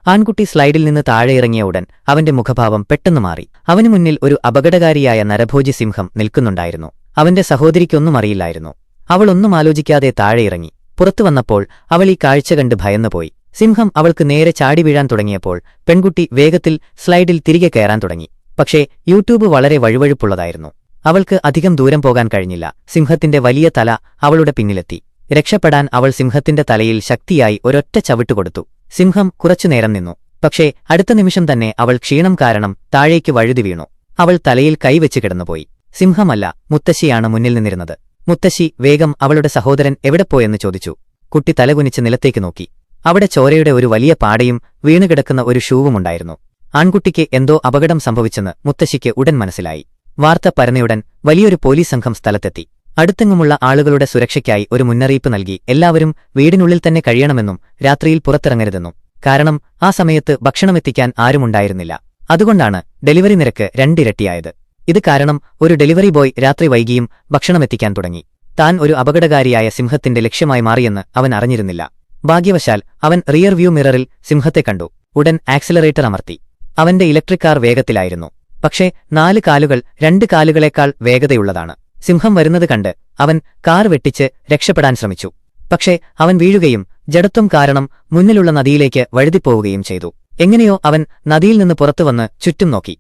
ആൺകുട്ടി സ്ലൈഡിൽ നിന്ന് താഴെയിറങ്ങിയ ഉടൻ അവന്റെ മുഖഭാവം പെട്ടെന്ന് മാറി. അവനു മുന്നിൽ ഒരു അപകടകാരിയായ നരഭോജി സിംഹം നിൽക്കുന്നുണ്ടായിരുന്നു. അവന്റെ സഹോദരിക്കൊന്നും അറിയില്ലായിരുന്നു. അവൾ ഒന്നും ആലോചിക്കാതെ താഴെയിറങ്ങി. പുറത്തു വന്നപ്പോൾ അവൾ ഈ കാഴ്ച കണ്ട് ഭയന്നുപോയി. സിംഹം അവൾക്ക് നേരെ ചാടി വീഴാൻ തുടങ്ങിയപ്പോൾ പെൺകുട്ടി വേഗത്തിൽ സ്ലൈഡിൽ തിരികെ കയറാൻ തുടങ്ങി. പക്ഷേ യൂട്യൂബ് വളരെ വഴുവഴുപ്പുള്ളതായിരുന്നു. അവൾക്ക് അധികം ദൂരം പോകാൻ കഴിഞ്ഞില്ല. സിംഹത്തിന്റെ വലിയ തല അവളുടെ പിന്നിലെത്തി. രക്ഷപ്പെടാൻ അവൾ സിംഹത്തിന്റെ തലയിൽ ശക്തിയായി ഒരൊറ്റ ചവിട്ടുകൊടുത്തു. സിംഹം കുറച്ചുനേരം നിന്നു. പക്ഷേ അടുത്ത നിമിഷം തന്നെ അവൾ ക്ഷീണം കാരണം താഴേക്ക് വഴുതി വീണു. അവൾ തലയിൽ കൈവച്ച് കിടന്നുപോയി. സിംഹമല്ല, മുത്തശ്ശിയാണ് മുന്നിൽ നിന്നിരുന്നത്. മുത്തശ്ശി വേഗം അവളുടെ സഹോദരൻ എവിടെപ്പോയെന്ന് ചോദിച്ചു. കുട്ടി തലകുനിച്ച് നിലത്തേക്ക് നോക്കി. അവിടെ ചോരയുടെ ഒരു വലിയ പാടയും വീണുകിടക്കുന്ന ഒരു ഷൂവുമുണ്ടായിരുന്നു. ആൺകുട്ടിക്ക് എന്തോ അപകടം സംഭവിച്ചെന്ന് മുത്തശ്ശിക്ക് ഉടൻ മനസ്സിലായി. വാർത്ത പരന്നയുടൻ വലിയൊരു പോലീസ് സംഘം സ്ഥലത്തെത്തി. അടുത്തെങ്ങുമുള്ള ആളുകളുടെ സുരക്ഷയ്ക്കായി ഒരു മുന്നറിയിപ്പ് നൽകി. എല്ലാവരും വീടിനുള്ളിൽ തന്നെ കഴിയണമെന്നും രാത്രിയിൽ പുറത്തിറങ്ങരുതെന്നും. കാരണം ആ സമയത്ത് ഭക്ഷണമെത്തിക്കാൻ ആരുമുണ്ടായിരുന്നില്ല. അതുകൊണ്ടാണ് ഡെലിവറി നിരക്ക് 2 ഇരട്ടിയായത്. ഇത് കാരണം ഒരു ഡെലിവറി ബോയ് രാത്രി വൈകിയും ഭക്ഷണമെത്തിക്കാൻ തുടങ്ങി. താൻ ഒരു അപകടകാരിയായ സിംഹത്തിന്റെ ലക്ഷ്യമായി മാറിയെന്ന് അവൻ അറിഞ്ഞിരുന്നില്ല. ഭാഗ്യവശാൽ അവൻ റിയർ വ്യൂ മിററിൽ സിംഹത്തെ കണ്ടു. ഉടൻ ആക്സിലറേറ്റർ അമർത്തി. അവന്റെ ഇലക്ട്രിക് കാർ വേഗത്തിലായിരുന്നു. പക്ഷേ 4 കാലുകൾ 2 കാലുകളേക്കാൾ വേഗതയുള്ളതാണ്. സിംഹം വരുന്നത് കണ്ട് അവൻ കാർ വെട്ടിച്ച് രക്ഷപ്പെടാൻ ശ്രമിച്ചു. പക്ഷേ അവൻ വീഴുകയും ജഡത്വം കാരണം മുന്നിലുള്ള നദിയിലേക്ക് വഴുതിപ്പോവുകയും ചെയ്തു. എങ്ങനെയോ അവൻ നദിയിൽ നിന്ന് പുറത്തുവന്ന് ചുറ്റും നോക്കി.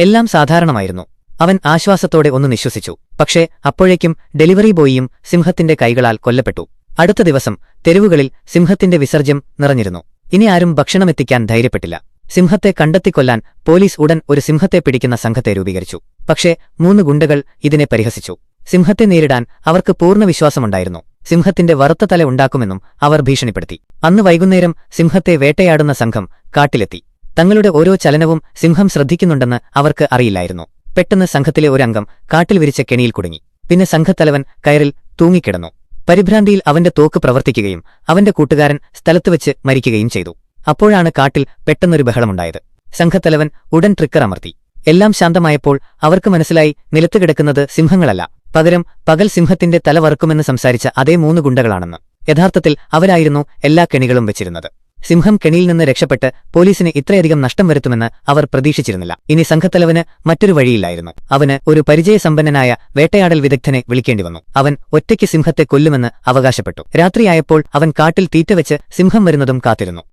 എല്ലാം സാധാരണമായിരുന്നു. അവൻ ആശ്വാസത്തോടെ ഒന്ന് നിശ്വസിച്ചു. പക്ഷേ അപ്പോഴേക്കും ഡെലിവറി ബോയിയും സിംഹത്തിന്റെ കൈകളാൽ കൊല്ലപ്പെട്ടു. അടുത്ത ദിവസം തെരുവുകളിൽ സിംഹത്തിന്റെ വിസർജ്യം നിറഞ്ഞിരുന്നു. ഇനി ആരും ഭക്ഷണമെത്തിക്കാൻ ധൈര്യപ്പെട്ടില്ല. സിംഹത്തെ കണ്ടെത്തിക്കൊല്ലാൻ പോലീസ് ഉടൻ ഒരു സിംഹത്തെ പിടിക്കുന്ന സംഘത്തെ രൂപീകരിച്ചു. പക്ഷേ 3 ഗുണ്ടകൾ ഇതിനെ പരിഹസിച്ചു. സിംഹത്തെ നേരിടാൻ അവർക്ക് പൂർണ്ണ വിശ്വാസമുണ്ടായിരുന്നു. സിംഹത്തിന്റെ വറുത്ത തല ഉണ്ടാക്കുമെന്നും അവർ ഭീഷണിപ്പെടുത്തി. അന്ന് വൈകുന്നേരം സിംഹത്തെ വേട്ടയാടുന്ന സംഘം കാട്ടിലെത്തി. തങ്ങളുടെ ഓരോ ചലനവും സിംഹം ശ്രദ്ധിക്കുന്നുണ്ടെന്ന് അവർക്ക് അറിയില്ലായിരുന്നു. പെട്ടെന്ന് സംഘത്തിലെ ഒരംഗം കാട്ടിൽ വിരിച്ച കെണിയിൽ കുടുങ്ങി. പിന്നെ സംഘത്തലവൻ കയറിൽ തൂങ്ങിക്കിടന്നു. പരിഭ്രാന്തിയിൽ അവന്റെ തോക്ക് പ്രവർത്തിക്കുകയും അവന്റെ കൂട്ടുകാരൻ സ്ഥലത്തുവെച്ച് മരിക്കുകയും ചെയ്തു. അപ്പോഴാണ് കാട്ടിൽ പെട്ടെന്നൊരു ബഹളമുണ്ടായത്. സംഘത്തലവൻ ഉടൻ ട്രിക്കർ അമർത്തി. എല്ലാം ശാന്തമായപ്പോൾ അവർക്ക് മനസ്സിലായി നിലത്തുകിടക്കുന്നത് സിംഹങ്ങളല്ല, പകരം പകൽ സിംഹത്തിന്റെ തല വറുക്കുമെന്ന് സംസാരിച്ച അതേ 3 ഗുണ്ടകളാണെന്ന്. യഥാർത്ഥത്തിൽ അവരായിരുന്നു എല്ലാ കെണികളും വെച്ചിരുന്നത്. സിംഹം കെണിയിൽ നിന്ന് രക്ഷപ്പെട്ട് പോലീസിന് ഇത്രയധികം നഷ്ടം വരുത്തുമെന്ന് അവർ പ്രതീക്ഷിച്ചിരുന്നില്ല. ഇനി സംഘത്തലവന് മറ്റൊരു വഴിയില്ലായിരുന്നു. അവന് ഒരു പരിചയസമ്പന്നനായ വേട്ടയാടൽ വിദഗ്ധനെ വിളിക്കേണ്ടിവന്നു. അവൻ ഒറ്റയ്ക്ക് സിംഹത്തെ കൊല്ലുമെന്ന് അവകാശപ്പെട്ടു. രാത്രിയായപ്പോൾ അവൻ കാട്ടിൽ തീറ്റവെച്ച് സിംഹം വരുന്നതും കാത്തിരുന്നു.